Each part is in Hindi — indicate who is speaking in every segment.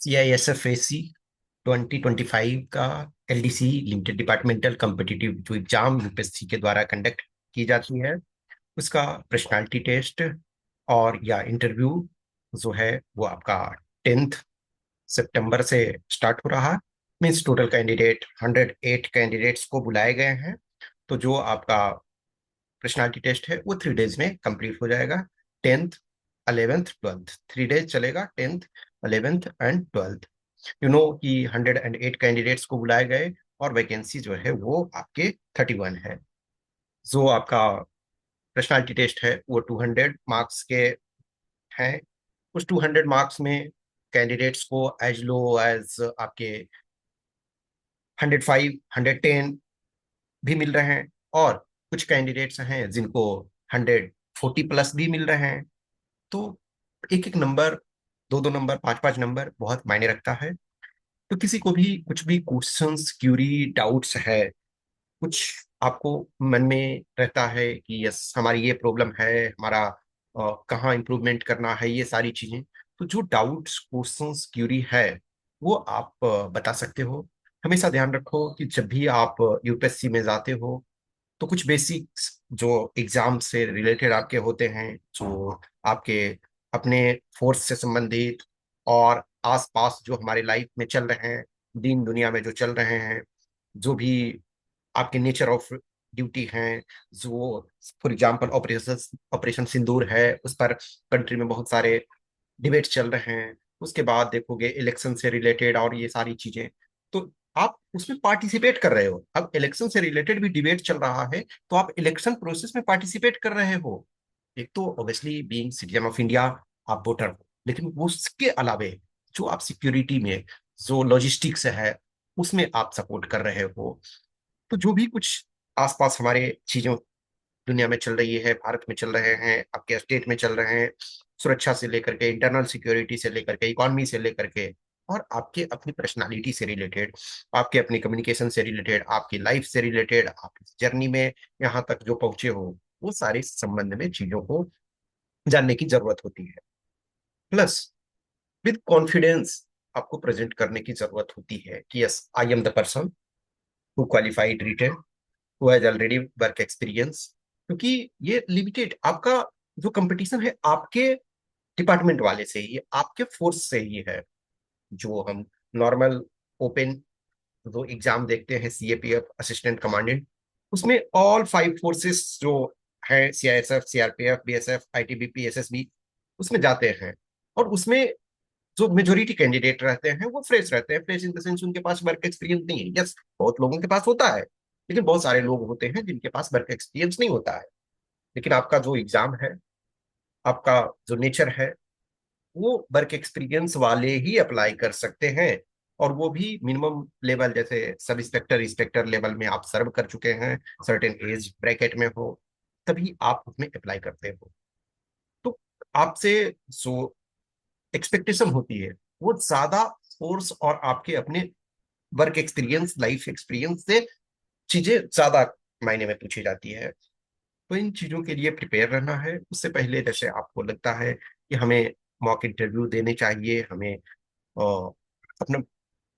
Speaker 1: CISF AC 2025 का LDC लिमिटेड डिपार्टमेंटल कॉम्पिटिटिव जो एग्जाम यूपीएससी के द्वारा कंडक्ट की जाती है, उसका पर्सनालिटी टेस्ट और या इंटरव्यू जो है वो आपका 10 सितंबर से स्टार्ट हो रहा है। मीन्स टोटल कैंडिडेट 108 कैंडिडेट्स को बुलाए गए हैं। तो जो आपका पर्सनालिटी टेस्ट है वो 3 डेज में कंप्लीट हो जाएगा। 10th 11th 12th 3 डेज चलेगा, 10th 11th एंड 12th। कि 108 कैंडिडेट्स को बुलाए गए और वैकेंसी जो है वो आपके 31 है। जो आपका पर्सनालिटी टेस्ट है वो 200 मार्क्स के हैं। उस 200 मार्क्स में कैंडिडेट्स को एज लो एज आपके 105 110 भी मिल रहे हैं, और कुछ कैंडिडेट्स हैं जिनको 140 प्लस भी मिल रहे हैं। तो एक एक नंबर, दो दो नंबर, पांच पांच नंबर बहुत मायने रखता है। तो किसी को भी कुछ भी क्वेश्चंस, क्यूरी, डाउट्स है, कुछ आपको मन में रहता है कि यस हमारी ये प्रॉब्लम है, हमारा कहाँ इम्प्रूवमेंट करना है, ये सारी चीजें, तो जो डाउट्स, क्वेश्चंस, क्यूरी है वो आप बता सकते हो। हमेशा ध्यान रखो कि जब भी आप यूपीएससी में जाते हो तो कुछ बेसिक्स जो एग्जाम से रिलेटेड आपके होते हैं, जो आपके अपने फोर्स से संबंधित और आसपास जो हमारे लाइफ में चल रहे हैं, दीन दुनिया में जो चल रहे हैं, जो भी आपके नेचर ऑफ ड्यूटी हैं, जो फॉर एग्जांपल ऑपरेशन ऑपरेशन सिंदूर है, उस पर कंट्री में बहुत सारे डिबेट चल रहे हैं। उसके बाद देखोगे इलेक्शन से रिलेटेड और ये सारी चीजें, तो आप उसमें पार्टिसिपेट कर रहे हो। अब इलेक्शन से रिलेटेड भी डिबेट चल रहा है तो आप इलेक्शन प्रोसेस में पार्टिसिपेट कर रहे हो। एक तो obviously being citizen of India आप वोटर हो, लेकिन उसके अलावे जो आप सिक्योरिटी में, जो लॉजिस्टिक्स है, उसमें आप सपोर्ट कर रहे हो। तो जो भी कुछ आसपास हमारे चीजों दुनिया में चल रही है, भारत में चल रहे हैं, आपके स्टेट में चल रहे हैं, सुरक्षा से लेकर के, इंटरनल सिक्योरिटी से लेकर के, इकोनॉमी से लेकर के, और आपके अपनी पर्सनालिटी से रिलेटेड, आपके अपनी कम्युनिकेशन से रिलेटेड, आपकी लाइफ से रिलेटेड, आप इस जर्नी में यहाँ तक जो पहुंचे हो, वो सारे संबंध में चीजों को जानने की जरूरत होती है। प्लस विद कॉन्फिडेंस आपको प्रेजेंट करने की जरूरत होती है कि yes I am the person who qualified written, who has already work experience. क्योंकि ये लिमिटेड आपका जो कंपटीशन है आपके डिपार्टमेंट वाले से ही है, आपके फोर्स से ही है। जो हम नॉर्मल ओपन जो एग्जाम देखते हैं, CAPF असिस्टेंट कमांडेंट, उसमें ऑल 5 फोर्सेस जो है, CISF, CRPF, BSF, ITBP, SSB, उसमें जाते हैं। और उसमें जो मेजोरिटी कैंडिडेट रहते हैं वो फ्रेश रहते हैं। फ्रेश इन द सेंस उनके पास वर्क एक्सपीरियंस नहीं है। यस, बहुत लोगों के पास होता है, लेकिन बहुत सारे लोग होते हैं जिनके पास वर्क एक्सपीरियंस नहीं होता है। लेकिन आपका जो एग्जाम है, आपका जो नेचर है, वो वर्क एक्सपीरियंस वाले ही अप्लाई कर सकते हैं। और वो भी मिनिमम लेवल, जैसे सब इंस्पेक्टर, इंस्पेक्टर लेवल में आप सर्व कर चुके हैं, सर्टेन एज ब्रैकेट में हो, तभी आप उसमें अप्लाई करते हो। तो आपसे जो एक्सपेक्टेशन होती है वो ज्यादा फोर्स और आपके अपने वर्क एक्सपीरियंस, लाइफ एक्सपीरियंस से चीजें ज्यादा मायने में पूछी जाती है। तो इन चीजों के लिए प्रिपेयर रहना है। उससे पहले जैसे आपको लगता है कि हमें मॉक इंटरव्यू देने चाहिए, हमें अपना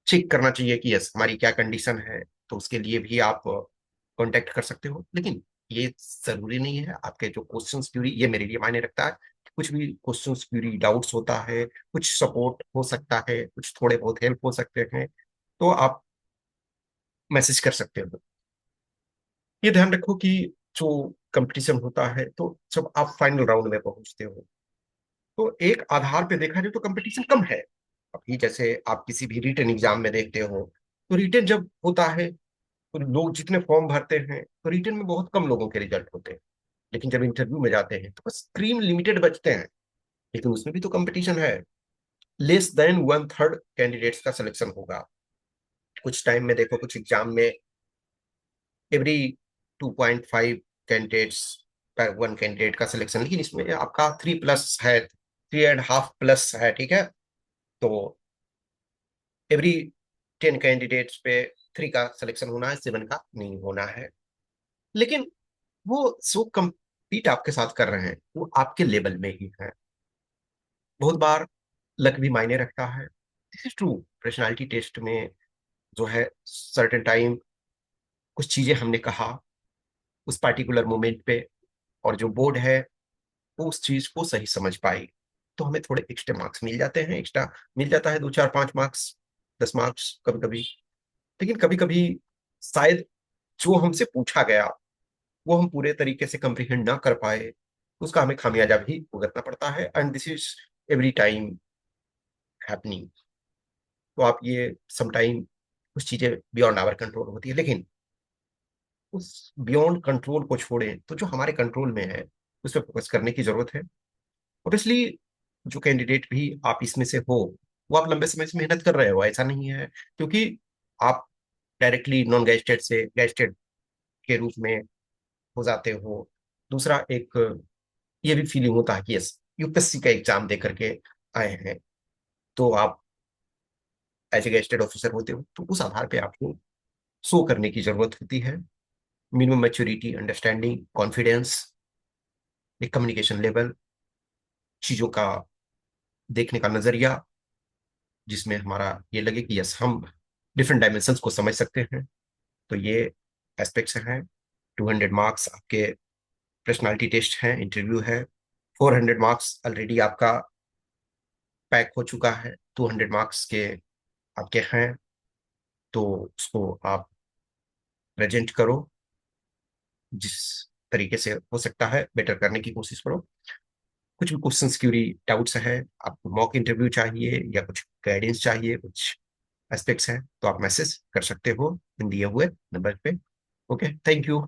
Speaker 1: चेक करना चाहिए कि यस हमारी क्या कंडीशन है, तो उसके लिए भी आप कांटेक्ट कर सकते हो। लेकिन ये जरूरी नहीं है। आपके जो क्वेश्चंस क्यूरी, ये मेरे लिए मायने रखता है कि कुछ भी क्वेश्चंस क्यूरी, डाउट्स होता है, कुछ सपोर्ट हो सकता है, कुछ थोड़े बहुत हेल्प हो सकते हैं, तो आप मैसेज कर सकते हो। ये ध्यान रखो कि जो कंपटीशन होता है, तो जब आप फाइनल राउंड में पहुंचते हो तो एक आधार पे देखा जाए तो कंपटीशन कम है। अभी जैसे आप किसी भी रिटन एग्जाम में देखते हो, तो रिटन जब होता है तो लोग जितने फॉर्म भरते हैं, तो रिटन में बहुत कम लोगों के रिजल्ट होते हैं। लेकिन जब इंटरव्यू में जाते हैं तो बस स्क्रीन लिमिटेड बचते हैं। लेकिन उसमें भी तो कंपटीशन है। लेस देन 1/3 कैंडिडेट्स का सिलेक्शन होगा। कुछ टाइम में देखो, कुछ एग्जाम में एवरी 2.5 कैंडिडेट्स पर 1 कैंडिडेट का सिलेक्शन। लेकिन इसमें आपका 3+ है, 3.5+ है, ठीक है। तो एवरी 10 कैंडिडेट्स पे 3 का सिलेक्शन होना है, 7 का नहीं होना है। लेकिन वो जो compete आपके साथ कर रहे हैं वो आपके लेवल में ही है। बहुत बार लक भी मायने रखता है। This is true. Personality test में जो है सर्टेन टाइम कुछ चीजें हमने कहा उस पार्टिकुलर मोमेंट पे, और जो बोर्ड है वो उस चीज को सही समझ पाई, तो हमें थोड़े एक्स्ट्रा मार्क्स मिल जाते हैं। एक्स्ट्रा मिल जाता है 2 4 5 मार्क्स, 10 मार्क्स कभी कभी। लेकिन कभी कभी शायद जो हमसे पूछा गया वो हम पूरे तरीके से कंप्रीहेंड ना कर पाए, तो उसका हमें खामियाजा भी भुगतना पड़ता है, and this is every time happening. तो आप ये समटाइम कुछ चीजें बियॉन्ड आवर कंट्रोल होती है, लेकिन उस बियॉन्ड कंट्रोल को छोड़ें तो जो हमारे कंट्रोल में है उस पर फोकस करने की जरूरत है। ऑब्वियसली जो कैंडिडेट भी आप इसमें से हो, वो आप लंबे समय से मेहनत कर रहे हो, ऐसा नहीं है क्योंकि आप डायरेक्टली नॉन गैजेटेड से गैजेटेड के रूप में हो जाते हो। दूसरा एक ये भी फीलिंग होता है कि यस यूपीएससी का एग्जाम दे करके आए हैं, तो आप एज ए गैजेटेड ऑफिसर होते हो, तो उस आधार पे आपको शो करने की जरूरत होती है मिनिमम मैच्योरिटी, अंडरस्टैंडिंग, कॉन्फिडेंस, एक कम्युनिकेशन लेवल, चीजों का देखने का नजरिया, जिसमें हमारा ये लगे कि यस हम डिफरेंट डायमेंशंस को समझ सकते हैं। तो ये एस्पेक्ट्स हैं। 200 मार्क्स आपके पर्सनालिटी टेस्ट है, इंटरव्यू है। 400 मार्क्स ऑलरेडी आपका पैक हो चुका है, 200 मार्क्स के आपके हैं, तो उसको आप प्रेजेंट करो, जिस तरीके से हो सकता है बेटर करने की कोशिश करो। कुछ भी क्वेश्चंस क्यूरी डाउट्स है, आपको मॉक इंटरव्यू चाहिए या कुछ गाइडेंस चाहिए, कुछ एस्पेक्ट्स हैं, तो आप मैसेज कर सकते हो इन दिए हुए नंबर पे। Okay, thank you.